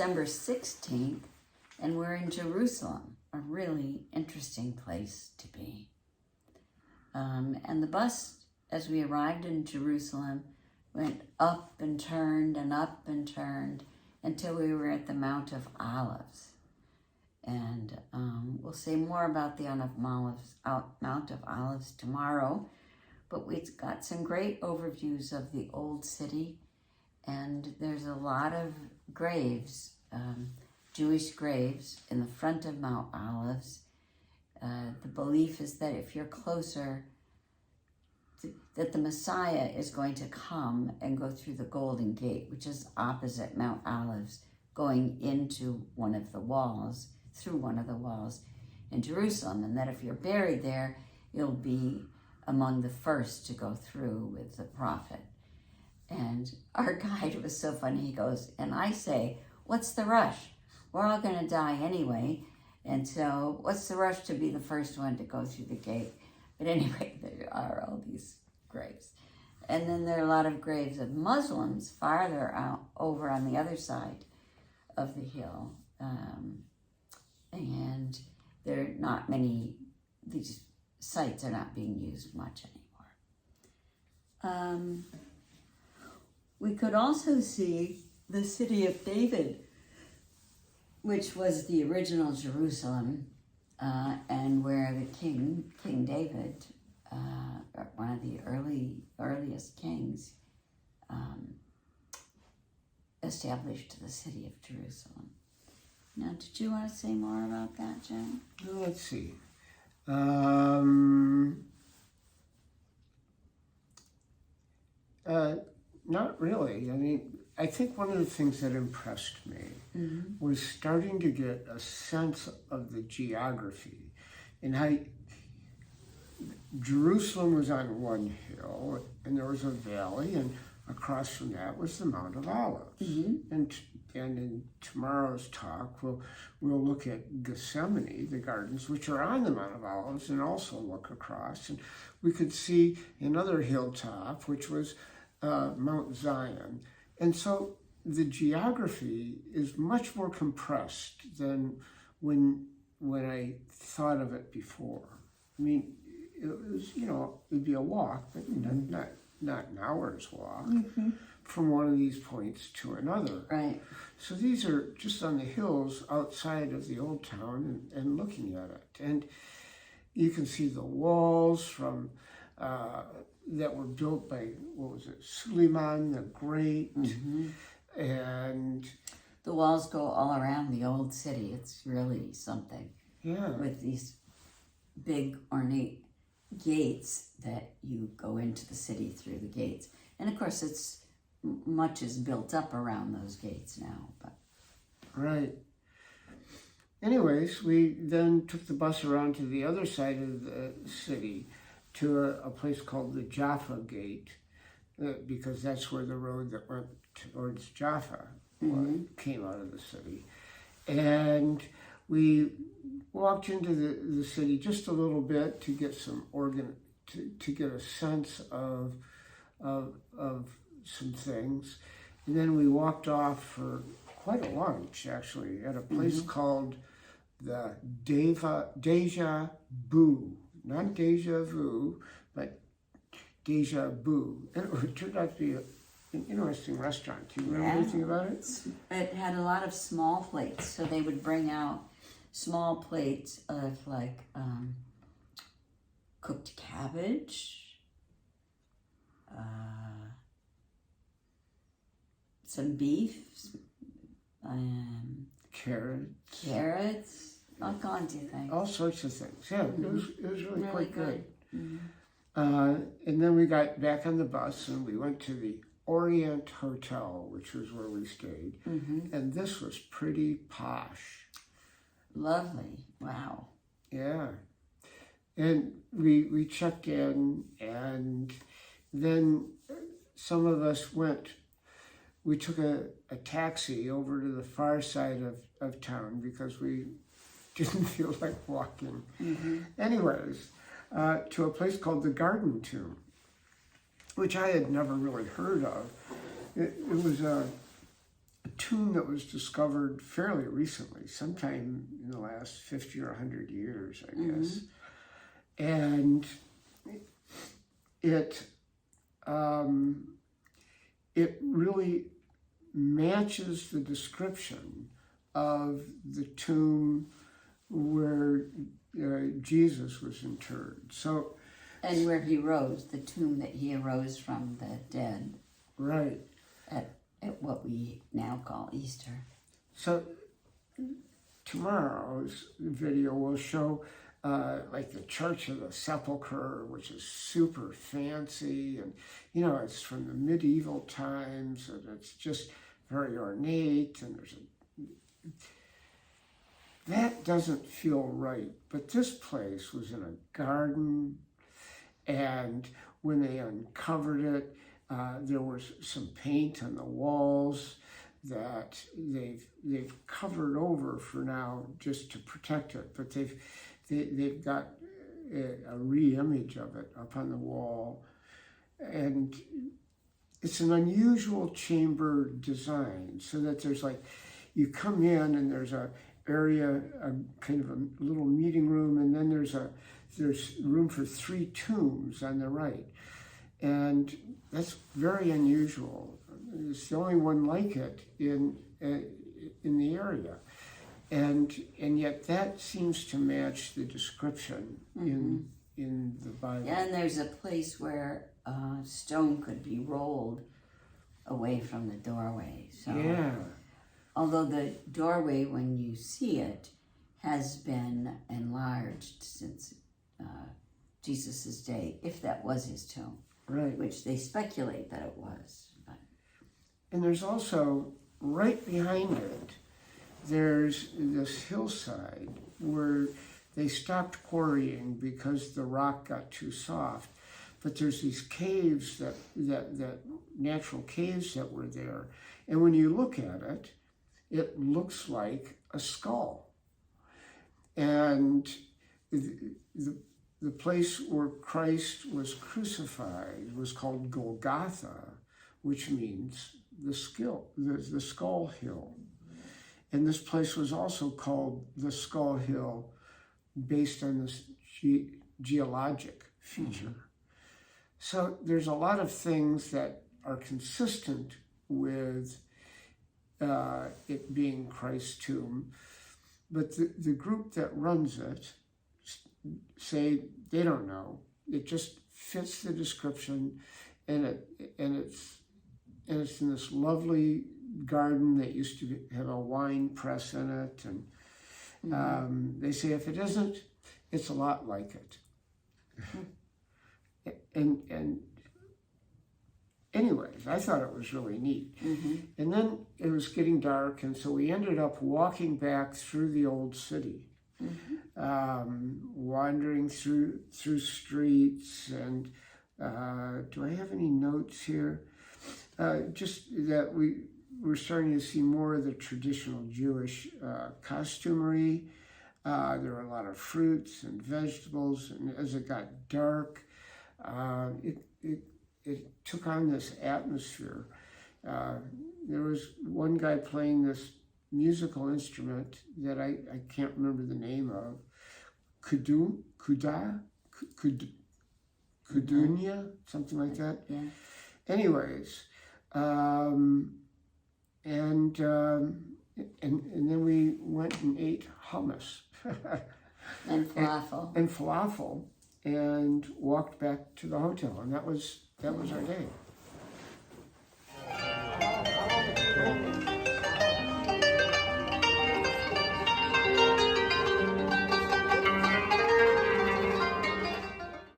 December 16th, and we're in Jerusalem, a really interesting place to be. And the bus, as we arrived in Jerusalem, went up and turned until we were at the Mount of Olives. And we'll say more about the Mount of Olives tomorrow, but we've got some great overviews of the old city, and there's a lot of graves, Jewish graves in the front of Mount Olives. The belief is that if you're closer, that the Messiah is going to come and go through the Golden Gate, which is opposite Mount Olives, going into one of the walls, through one of the walls in Jerusalem, and that if you're buried there, you'll be among the first to go through with the prophet. And our guide was so funny. He goes, and I say, what's the rush? We're all going to die anyway, and so what's the rush to be the first one to go through the gate? But anyway, there are all these graves. And then there are a lot of graves of Muslims farther out over on the other side of the hill. And there are not many, these sites are not being used much anymore. We could also see the city of David, which was the original Jerusalem, and where the King David, one of the earliest kings, established the city of Jerusalem. Now, did you want to say more about that, Jim? Well, let's see. Not really. I mean, I think one of the things that impressed me was starting to get a sense of the geography and how Jerusalem was on one hill and there was a valley, and across from that was the Mount of Olives. And in tomorrow's talk, we'll look at Gethsemane, the gardens, which are on the Mount of Olives, and also look across. And we could see another hilltop, which was Mount Zion. And so the geography is much more compressed than when I thought of it before. I mean, it was, it'd be a walk, but not an hour's walk from one of these points to another. Right. So these are just on the hills outside of the old town and looking at it. And you can see the walls from that were built by, Suleiman the Great. And the walls go all around the old city. It's really something. Yeah. With these big ornate gates that you go into the city through the gates. And of course, much is built up around those gates now. But right. Anyways, we then took the bus around to the other side of the city to a place called the Jaffa Gate, because that's where the road that went towards Jaffa came out of the city. And we walked into the city just a little bit to get some to get a sense of some things. And then we walked off for quite a lunch, actually, at a place called the Deja Vu. Not Deja Vu, but Deja Vu. And it turned out to be an interesting restaurant. Do you remember anything about it? It had a lot of small plates, so they would bring out small plates of cooked cabbage, some beef, carrots, all kinds of things. All sorts of things. Yeah, it was really quite good. And then we got back on the bus and we went to the Orient Hotel, which was where we stayed. And this was pretty posh. Lovely. Wow. Yeah. And we checked in, and then some of us we took a taxi over to the far side of town because we didn't feel like walking. Anyways, to a place called the Garden Tomb, which I had never really heard of. It was a tomb that was discovered fairly recently, sometime in the last 50 or 100 years, I guess. And it really matches the description of the tomb where Jesus was interred. So, and where he rose, the tomb that he arose from the dead. Right. At what we now call Easter. So tomorrow's video will show like the Church of the Sepulchre, which is super fancy, and it's from the medieval times, and it's just very ornate, and that doesn't feel right. But this place was in a garden, and when they uncovered it, there was some paint on the walls that they've covered over for now just to protect it, but they've got a re-image of it up on the wall, and it's an unusual chamber design, so that there's you come in and there's a area, a kind of a little meeting room, and then there's room for 3 tombs on the right, and that's very unusual. It's the only one like it in the area, and yet that seems to match the description in the Bible. Yeah, and there's a place where stone could be rolled away from the doorway. So, yeah. Although the doorway, when you see it, has been enlarged since Jesus' day, if that was his tomb. Right. Which they speculate that it was. But. And there's also, right behind it, there's this hillside where they stopped quarrying because the rock got too soft. But there's these caves that natural caves that were there. And when you look at it, it looks like a skull. And the place where Christ was crucified was called Golgotha, which means the skull hill. And this place was also called the Skull Hill based on this geologic feature. So there's a lot of things that are consistent with it being Christ's tomb, but the group that runs it say they don't know. It just fits the description, and it's in this lovely garden that used to have a wine press in it, and they say if it isn't, it's a lot like it. And anyways, I thought it was really neat. And then it was getting dark, and so we ended up walking back through the old city, wandering through streets. And do I have any notes here? Just that we're starting to see more of the traditional Jewish costumery. There were a lot of fruits and vegetables, and as it got dark, it took on this atmosphere. There was one guy playing this musical instrument that I can't remember the name of. Kudunya, something like that. Yeah. Anyways, and then we went and ate hummus. And falafel. And falafel, and walked back to the hotel, and that was our day.